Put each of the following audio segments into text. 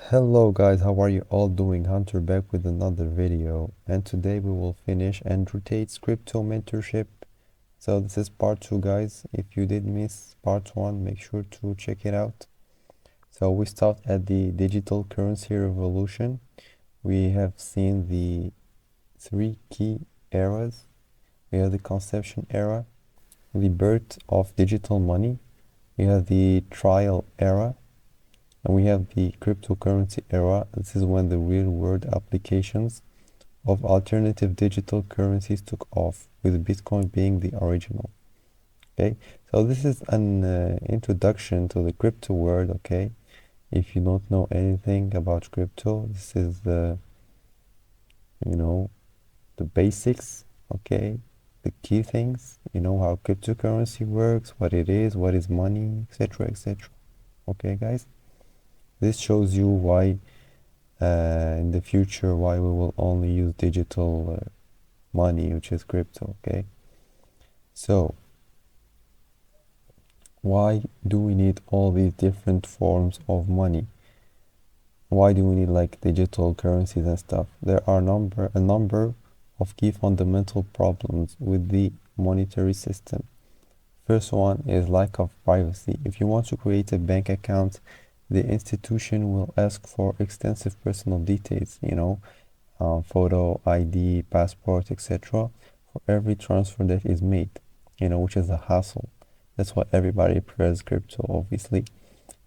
Hello guys, how are you all doing? Hunter back with another video, and today we will finish Andrew Tate's crypto mentorship. So this is part 2 guys. If you did miss part 1, make sure to check it out. So we start at the digital currency revolution. We have seen the three key eras. We have the conception era, the birth of digital money, we have the trial era, and we have the cryptocurrency era. This is when the real-world applications of alternative digital currencies took off, with Bitcoin being the original. Okay, so this is an introduction to the crypto world. Okay, if you don't know anything about crypto, this is you know, the basics. Okay, the key things. You know how cryptocurrency works, what it is, what is money, etc., etc. Okay, guys. This shows you why in the future why we will only use digital money, which is crypto. Okay, so why do we need all these different forms of money? Why do we need like digital currencies and stuff? There are a number of key fundamental problems with the monetary system. First one is lack of privacy. If you want to create a bank account, the institution will ask for extensive personal details, photo, ID, passport, etc. for every transfer that is made, which is a hassle. That's why everybody prefers crypto, obviously.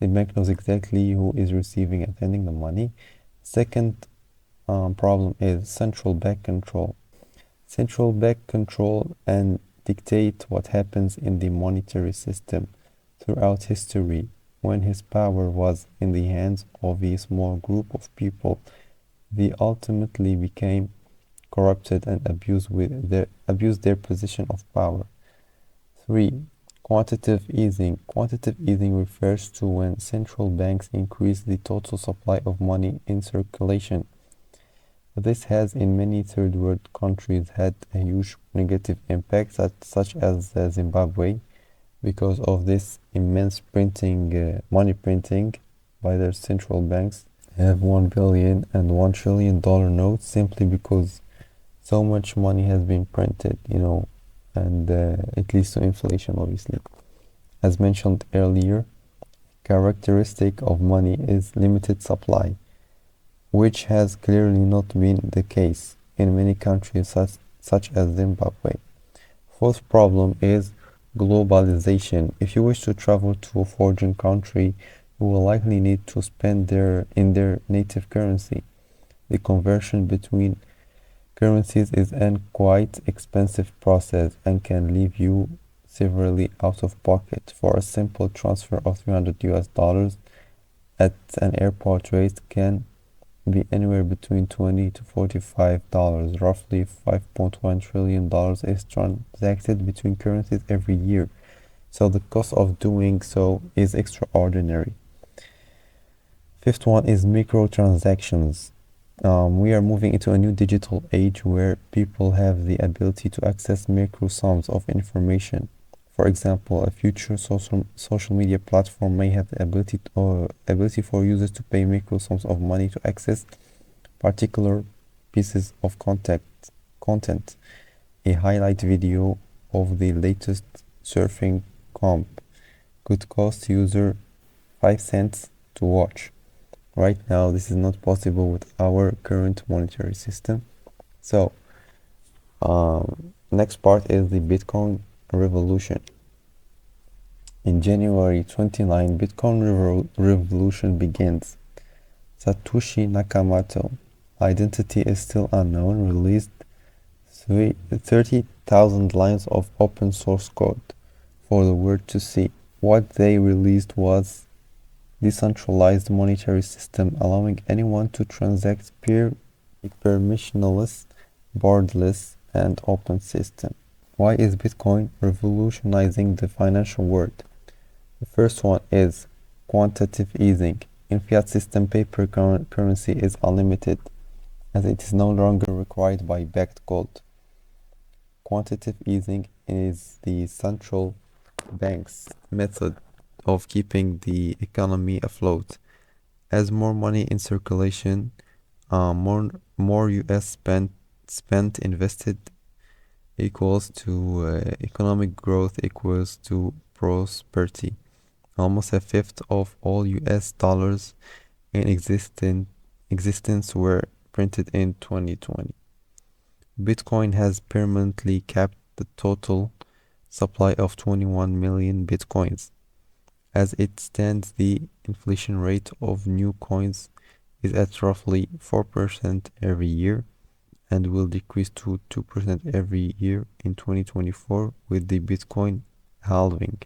The bank knows exactly who is receiving and sending the money. Second problem is central bank control. Central bank control and dictate what happens in the monetary system throughout history. When his power was in the hands of a small group of people, they ultimately became corrupted and abused their position of power. 3. Quantitative easing. Quantitative easing refers to when central banks increase the total supply of money in circulation. This has in many third world countries had a huge negative impact, such as Zimbabwe, because of this immense money printing by their central banks. Have 1 billion and $1 trillion notes simply because so much money has been printed, and it leads to inflation, obviously. As mentioned earlier, characteristic of money is limited supply, which has clearly not been the case in many countries such as Zimbabwe. Fourth problem is globalization. If you wish to travel to a foreign country, you will likely need to spend in their native currency. The conversion between currencies is an quite expensive process and can leave you severely out of pocket. For a simple transfer of $300 at an airport rate can be anywhere between $20 to $45. Roughly $5.1 trillion is transacted between currencies every year, so the cost of doing so is extraordinary. Fifth one is microtransactions. We are moving into a new digital age where people have the ability to access micro sums of information. For example, a future social media platform may have the ability for users to pay micro sums of money to access particular pieces of content. A highlight video of the latest surfing comp could cost user 5 cents to watch. Right now, this is not possible with our current monetary system. So, next part is the Bitcoin revolution. In January 29, Bitcoin revolution begins. Satoshi Nakamoto, identity is still unknown, released 30,000 lines of open source code for the world to see. What they released was decentralized monetary system allowing anyone to transact permissionless, borderless, and open system. Why is Bitcoin revolutionizing the financial world? The first one is quantitative easing. In fiat system, paper currency is unlimited as it is no longer required by backed gold. Quantitative easing is the central bank's method of keeping the economy afloat. As more money in circulation, more US spent invested equals to economic growth equals to prosperity. Almost a fifth of all US dollars in existence were printed in 2020. Bitcoin has permanently capped the total supply of 21 million bitcoins. As it stands, the inflation rate of new coins is at roughly 4% every year and will decrease to 2% every year in 2024 with the Bitcoin halving.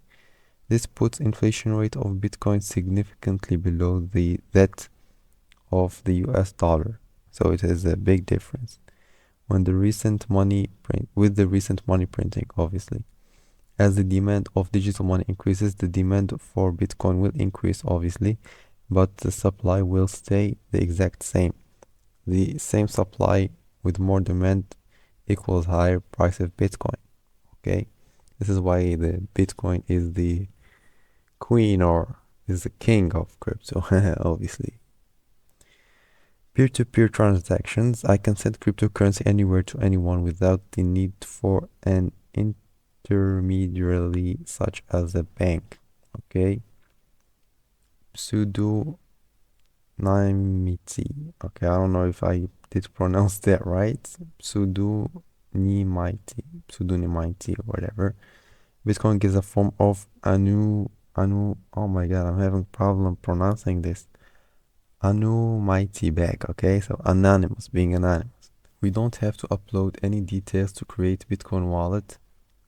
This puts inflation rate of Bitcoin significantly below that of the US dollar. So it is a big difference. With the recent money printing, obviously. As the demand of digital money increases, the demand for Bitcoin will increase, obviously, but the supply will stay the exact same. The same supply with more demand equals higher price of Bitcoin. Okay, this is why the Bitcoin is the queen or is the king of crypto, obviously. Peer-to-peer transactions. I can send cryptocurrency anywhere to anyone without the need for an intermediary such as a bank. Okay. Pseudonymity. Okay, I don't know if I did pronounce that right. Pseudonymity or whatever. Bitcoin gives a form of oh my god, I'm having problem pronouncing this. Anonymity back, okay? So anonymous, being anonymous. We don't have to upload any details to create Bitcoin wallet.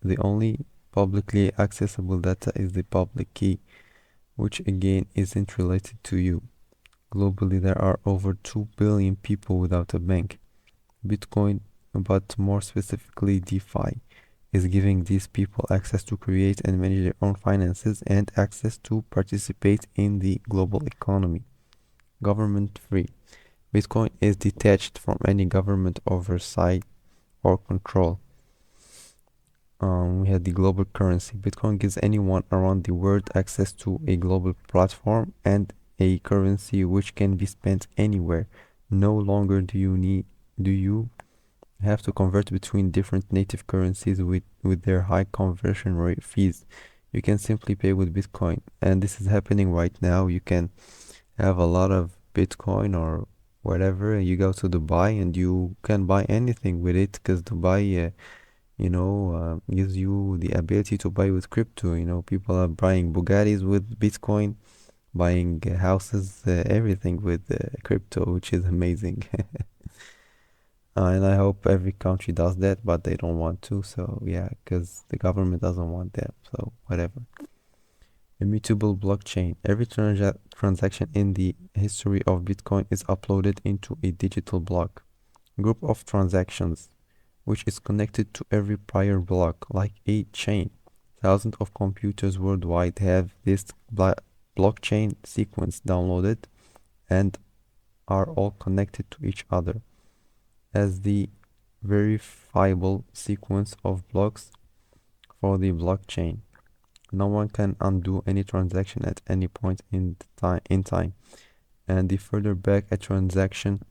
The only publicly accessible data is the public key, which again isn't related to you. Globally, there are over 2 billion people without a bank. Bitcoin, but more specifically DeFi, is giving these people access to create and manage their own finances and access to participate in the global economy. Government free. Bitcoin is detached from any government oversight or control. We have the global currency. Bitcoin gives anyone around the world access to a global platform and a currency which can be spent anywhere. No longer do you have to convert between different native currencies with their high conversion rate fees. You can simply pay with Bitcoin, and this is happening right now. You can have a lot of Bitcoin or whatever. You go to Dubai and you can buy anything with it because Dubai, gives you the ability to buy with crypto. People are buying Bugattis with Bitcoin, buying houses, everything with crypto, which is amazing. And I hope every country does that, but they don't want to. So yeah, because the government doesn't want that. So whatever. Immutable blockchain. Every transaction in the history of Bitcoin is uploaded into a digital block. Group of transactions, which is connected to every prior block, like a chain. Thousands of computers worldwide have this blockchain sequence downloaded and are all connected to each other as the verifiable sequence of blocks for the blockchain. No one can undo any transaction at any point in time. And the further back a transaction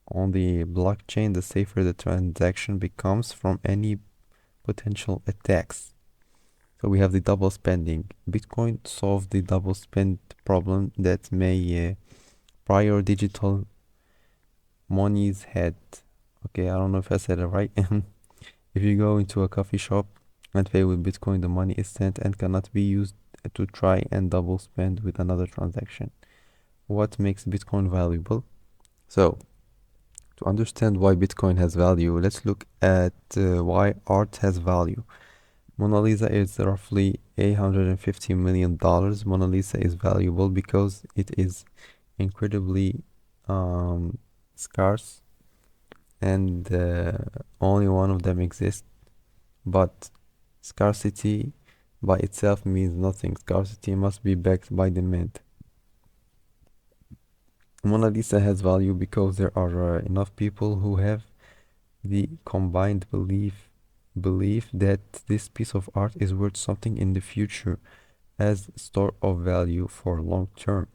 on the blockchain, the safer the transaction becomes from any potential attacks. So we have the double spending. Bitcoin solved the double spend problem that may prior digital monies had. Okay, I don't know if I said it right. If you go into a coffee shop and pay with Bitcoin, the money is sent and cannot be used to try and double spend with another transaction. What makes Bitcoin valuable? So, to understand why Bitcoin has value, let's look at why art has value. Mona Lisa is roughly $850 million. Mona Lisa is valuable because it is incredibly scarce and only one of them exists. But scarcity by itself means nothing. Scarcity must be backed by demand. Mona Lisa has value because there are enough people who have the combined belief that this piece of art is worth something in the future as store of value for long term.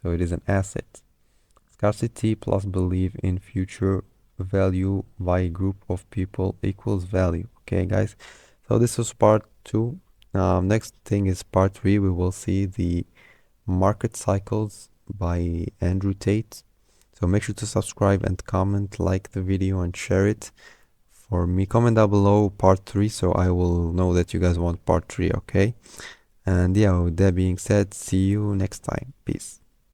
So it is an asset. Scarcity plus belief in future value by a group of people equals value. Okay, guys. So this was part 2. Next thing is part 3. We will see the market cycles by Andrew Tate. So make sure to subscribe and comment, like the video and share it. For me, comment down below part 3 so I will know that you guys want part 3, okay? And yeah, with that being said, see you next time. Peace.